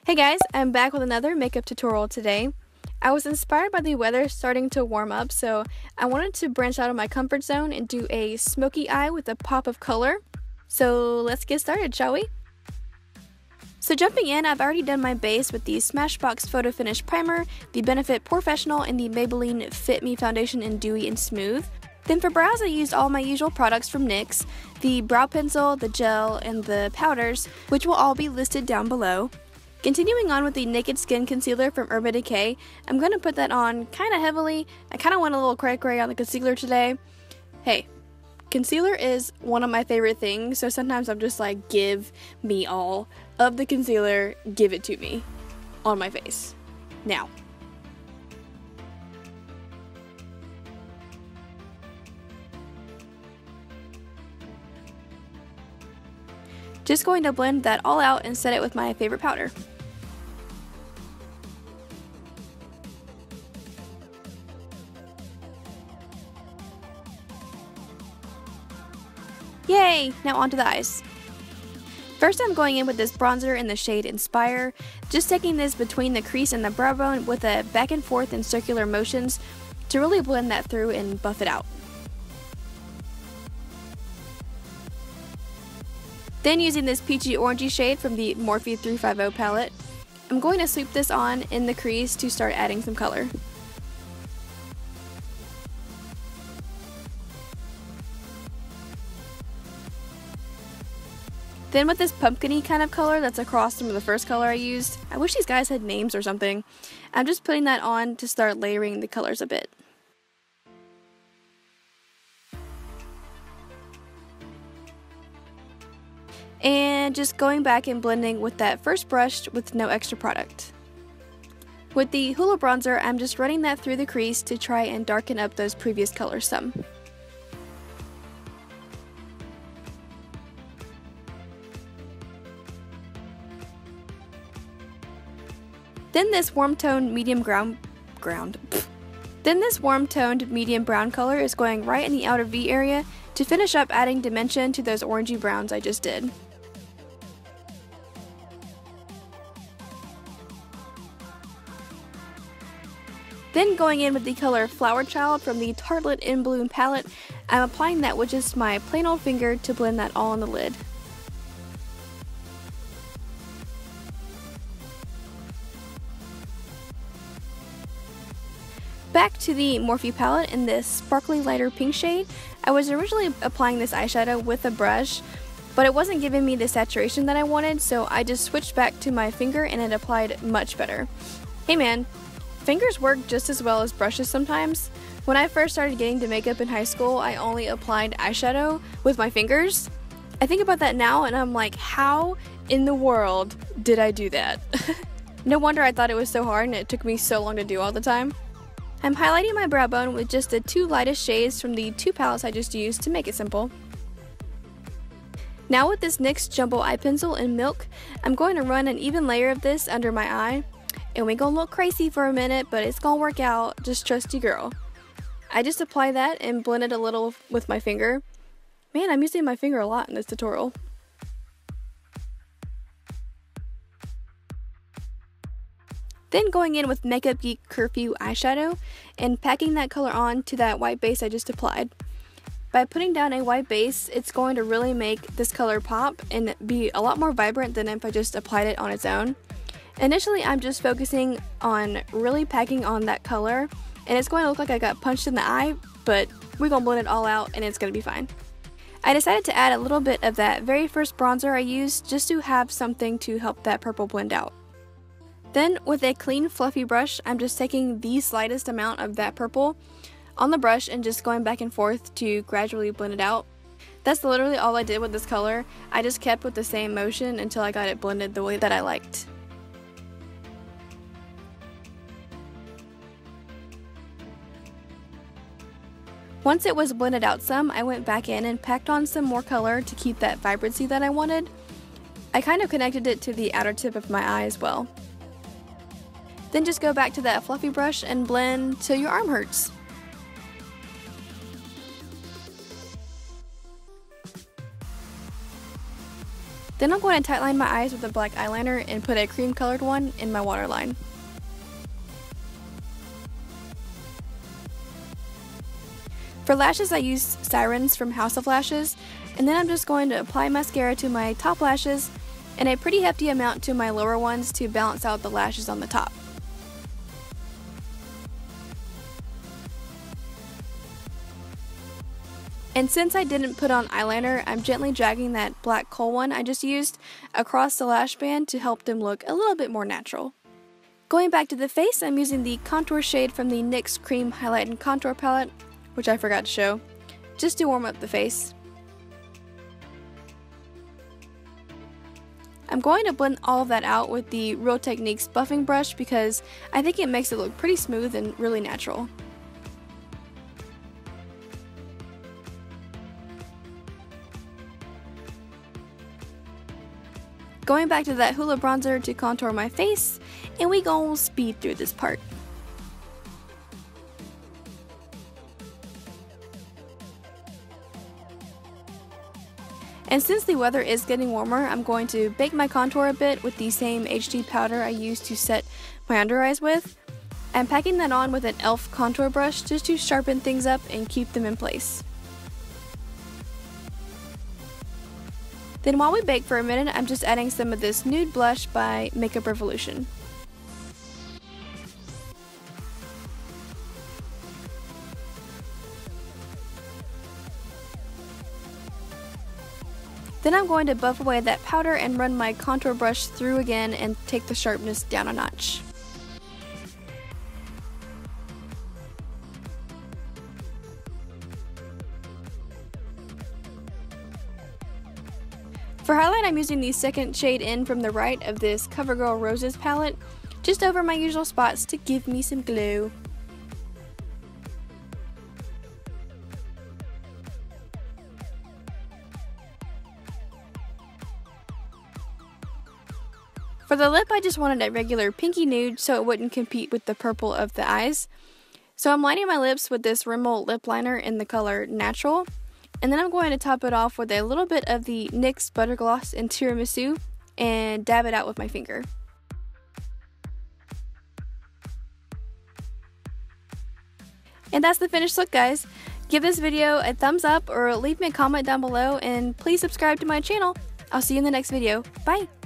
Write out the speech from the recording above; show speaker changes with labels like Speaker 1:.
Speaker 1: Hey guys, I'm back with another makeup tutorial today. I was inspired by the weather starting to warm up, so I wanted to branch out of my comfort zone and do a smoky eye with a pop of color. So let's get started, shall we? So jumping in, I've already done my base with the Smashbox Photo Finish Primer, the Benefit Porefessional, and the Maybelline Fit Me Foundation in Dewy and Smooth. Then for brows, I used all my usual products from NYX, the brow pencil, the gel, and the powders, which will all be listed down below. Continuing on with the Naked Skin Concealer from Urban Decay, I'm going to put that on kind of heavily. I kind of went a little cray-cray on the concealer today. Hey, concealer is one of my favorite things, so sometimes I'm just like, give me all of the concealer, give it to me on my face. Now. Just going to blend that all out and set it with my favorite powder. Yay! Now onto the eyes. First I'm going in with this bronzer in the shade Inspire, just taking this between the crease and the brow bone with a back and forth and circular motions to really blend that through and buff it out. Then using this peachy orangey shade from the Morphe 350 palette, I'm going to sweep this on in the crease to start adding some color. Then with this pumpkin-y kind of color that's across from the first color I used, I wish these guys had names or something, I'm just putting that on to start layering the colors a bit. And just going back and blending with that first brush with no extra product. With the Hoola Bronzer, I'm just running that through the crease to try and darken up those previous colors some. Then this warm-toned medium medium brown color is going right in the outer V area to finish up adding dimension to those orangey browns I just did. Then going in with the color Flower Child from the Tartelette In Bloom palette, I'm applying that with just my plain old finger to blend that all on the lid. Back to the Morphe palette in this sparkly lighter pink shade. I was originally applying this eyeshadow with a brush, but it wasn't giving me the saturation that I wanted, so I just switched back to my finger and it applied much better. Hey man, fingers work just as well as brushes sometimes. When I first started getting to makeup in high school, I only applied eyeshadow with my fingers. I think about that now and I'm like, how in the world did I do that? No wonder I thought it was so hard and it took me so long to do all the time. I'm highlighting my brow bone with just the two lightest shades from the two palettes I just used to make it simple. Now with this NYX Jumbo Eye Pencil in Milk, I'm going to run an even layer of this under my eye. And we gonna look crazy for a minute, but it's gonna work out, just trust you girl. I just apply that and blend it a little with my finger. Man, I'm using my finger a lot in this tutorial. Then going in with Makeup Geek Curfew eyeshadow and packing that color on to that white base I just applied. By putting down a white base, it's going to really make this color pop and be a lot more vibrant than if I just applied it on its own. Initially, I'm just focusing on really packing on that color, and it's going to look like I got punched in the eye, but we're going to blend it all out and it's going to be fine. I decided to add a little bit of that very first bronzer I used just to have something to help that purple blend out. Then with a clean fluffy brush, I'm just taking the slightest amount of that purple on the brush and just going back and forth to gradually blend it out. That's literally all I did with this color. I just kept with the same motion until I got it blended the way that I liked. Once it was blended out some, I went back in and packed on some more color to keep that vibrancy that I wanted. I kind of connected it to the outer tip of my eye as well. Then just go back to that fluffy brush and blend till your arm hurts. Then I'm going to tightline my eyes with a black eyeliner and put a cream colored one in my waterline. For lashes, I use Sirens from House of Lashes, and then I'm just going to apply mascara to my top lashes and a pretty hefty amount to my lower ones to balance out the lashes on the top. And since I didn't put on eyeliner, I'm gently dragging that black Khol one I just used across the lash band to help them look a little bit more natural. Going back to the face, I'm using the contour shade from the NYX Cream Highlight and Contour Palette, which I forgot to show, just to warm up the face. I'm going to blend all of that out with the Real Techniques buffing brush because I think it makes it look pretty smooth and really natural. Going back to that Hoola Bronzer to contour my face, and we gon' speed through this part. And since the weather is getting warmer, I'm going to bake my contour a bit with the same HD powder I used to set my under eyes with. I'm packing that on with an e.l.f. contour brush just to sharpen things up and keep them in place. Then while we bake for a minute, I'm just adding some of this Nude blush by Makeup Revolution. Then I'm going to buff away that powder and run my contour brush through again and take the sharpness down a notch. For highlight, I'm using the second shade in from the right of this CoverGirl Roses palette, just over my usual spots to give me some glow. For the lip, I just wanted a regular pinky nude so it wouldn't compete with the purple of the eyes. So I'm lining my lips with this Rimmel lip liner in the color Natural. And then I'm going to top it off with a little bit of the NYX Butter Gloss in Tiramisu and dab it out with my finger. And that's the finished look, guys. Give this video a thumbs up or leave me a comment down below, and please subscribe to my channel. I'll see you in the next video. Bye!